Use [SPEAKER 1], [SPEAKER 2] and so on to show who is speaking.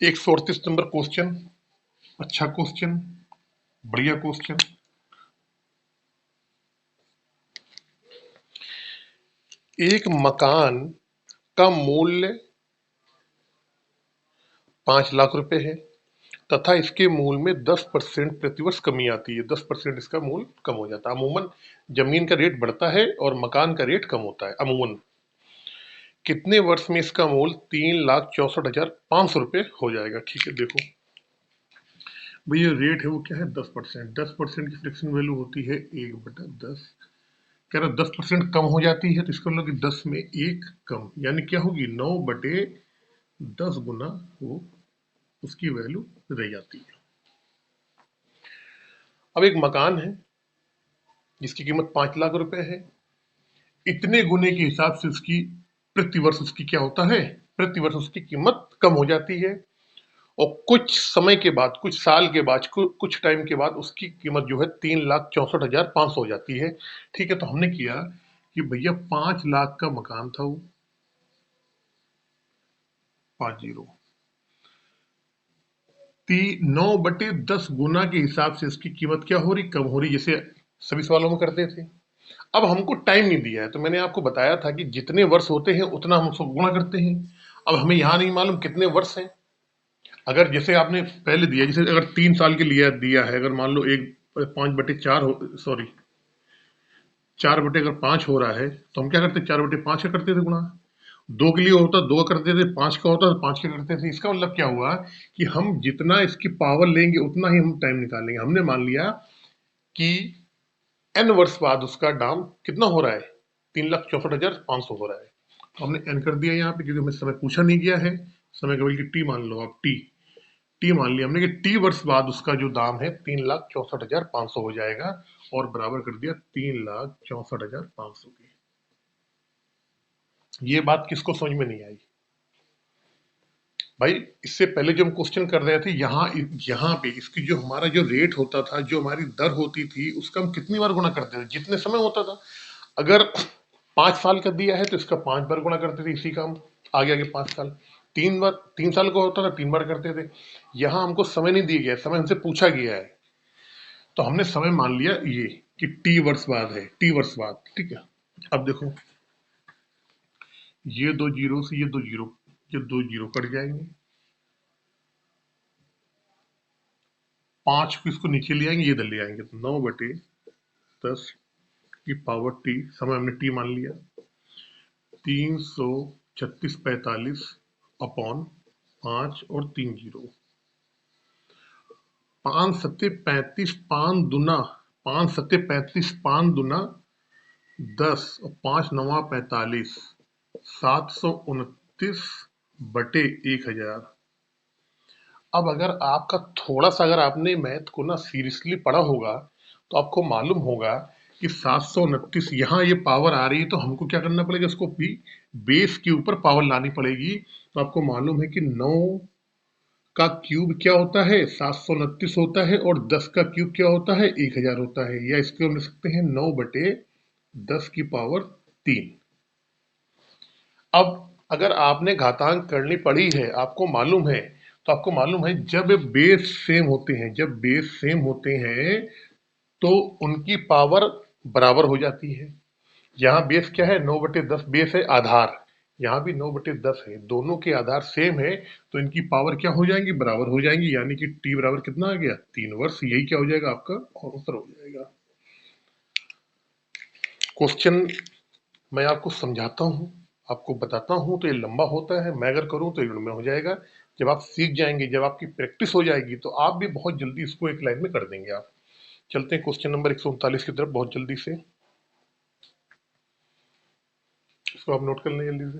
[SPEAKER 1] 138 number question. अच्छा question, बढ़िया question. एक मकान का मूल्य 5 लाख रुपए है तथा इसके मूल्य में 10% प्रतिवर्ष कमी आती है। 10% इसका मूल्य कम हो जाता है। अमूमन जमीन का रेट बढ़ता है और मकान का रेट कम होता है अमूमन। कितने वर्ष में इसका मूल्य 3,64,500 रुपये हो जाएगा? ठीक है, देखो भैया रेट है वो क्या है 10%। 10% की फ्रिक्शन वैल्यू होती है 1/10। कह रहा 10% कम हो जाती है तो इसका मतलब कि 10 में 1 कम, यानी क्या होगी 9/10 गुना वो उसकी वैल्यू रह जाती है। अब एक मकान है जिसकी कीमत 5 लाख रुपए है। इतने गुने के हिसाब से उसकी प्रतिवर्ष उसकी क्या होता है, प्रतिवर्ष उसकी कीमत कम हो जाती है और कुछ समय के बाद, कुछ साल के बाद, कुछ टाइम के बाद उसकी कीमत जो है 3,64,500 हो जाती है। ठीक है, तो हमने किया कि भैया 5 लाख का मकान था वो, 50, 9/10 गुना के हिसाब से इसकी कीमत क्या हो रही, कम हो रही, जैसे सभी सवालों में करते थे। अब हमको टाइम नहीं दिया है तो मैंने आपको बताया था कि जितने वर्ष होते हैं उतना हम उसको गुणा करते हैं। अब हमें यहाँ नहीं मालूम कितने वर्ष हैं। अगर जैसे आपने पहले दिया, जैसे अगर 3 साल के लिए दिया है, अगर मान लो एक 5/4 हो, सॉरी 4/5 हो रहा है, तो हम क्या करते, 4/5 का करते थे गुणा। 2 के लिए होता 2 का करते थे, 5 का होता तो 5 का करते थे। इसका मतलब क्या हुआ कि हम जितना इसकी पावर लेंगे उतना ही हम टाइम निकालेंगे। हमने मान लिया कि n वर्ष बाद उसका दाम कितना हो रहा है, 3,64,500 हो रहा है। तो हमने n कर दिया यहाँ पे क्योंकि हमें समय पूछा नहीं गया है। समय का बल्कि t मान लो आप, टी मान लिया हमने कि टी वर्ष बाद उसका जो दाम है 3,64,500 हो जाएगा और बराबर कर दिया 3,64,500 की। ये बात किसको समझ में नहीं आई भाई? इससे पहले जो हम क्वेश्चन कर रहे थे यहाँ पे इसकी जो हमारा जो रेट होता था, जो हमारी दर होती थी, उसका हम कितनी बार गुणा करते थे, जितने समय होता था। अगर 5 साल का दिया है तो इसका 5 बार गुणा करते थे, इसी का हम आगे आगे 5 साल। 3 बार, 3 साल का होता था 3 बार करते थे। यहाँ हमको समय नहीं दिया गया, समय हमसे पूछा गया है तो हमने समय मान लिया ये कि टी वर्ष बाद है, टी वर्ष बाद। ठीक है, अब देखो ये 2 जीरो से ये 2 जीरो, ये 2 जीरो कट जाएंगे, 5 को इसको नीचे ले आएंगे, ये इधर ले आएंगे, तो 9/10 की पावर टी, समय हमने टी मान लिया 336/45 अपॉन 5 और 3 जीरो, 5×7=35, 5×2 5×7=35, 5×2 10 और 5×9=45, 729/1000। अब अगर आपका थोड़ा सा, अगर आपने मैथ को ना सीरियसली पढ़ा होगा तो आपको मालूम होगा कि 729 यहाँ ये पावर आ रही है तो हमको क्या करना पड़ेगा, इसको भी बेस के ऊपर पावर लानी पड़ेगी। तो आपको मालूम है कि 9 का क्यूब क्या होता है, 729 होता है, और 10 का क्यूब क्या होता है, 1000 होता है। या इसको हम लिख सकते हैं 9/10 की पावर 3। अब अगर आपने घातांक करनी पड़ी है, आपको मालूम है, तो आपको मालूम है जब बेस सेम होते हैं, जब बेस सेम होते हैं तो उनकी पावर बराबर हो जाती है। यहाँ बेस क्या है, 9/10 बेस है, आधार। यहाँ भी 9/10 है, दोनों के आधार सेम है तो इनकी पावर क्या हो जाएंगी, बराबर हो जाएंगी। यानी कि टी बराबर कितना आ गया, 3 वर्ष। यही क्या हो जाएगा आपका और उत्तर हो जाएगा। क्वेश्चन मैं आपको समझाता हूँ, आपको बताता हूँ तो ये लंबा होता है, मैं अगर करूँ तो ये में हो जाएगा। जब आप सीख जाएंगे, जब आपकी प्रैक्टिस हो जाएगी तो आप भी बहुत जल्दी इसको एक लाइन में कर देंगे आप। चलते हैं क्वेश्चन नंबर 139 की तरफ बहुत जल्दी से, इसको आप नोट कर लें जल्दी से।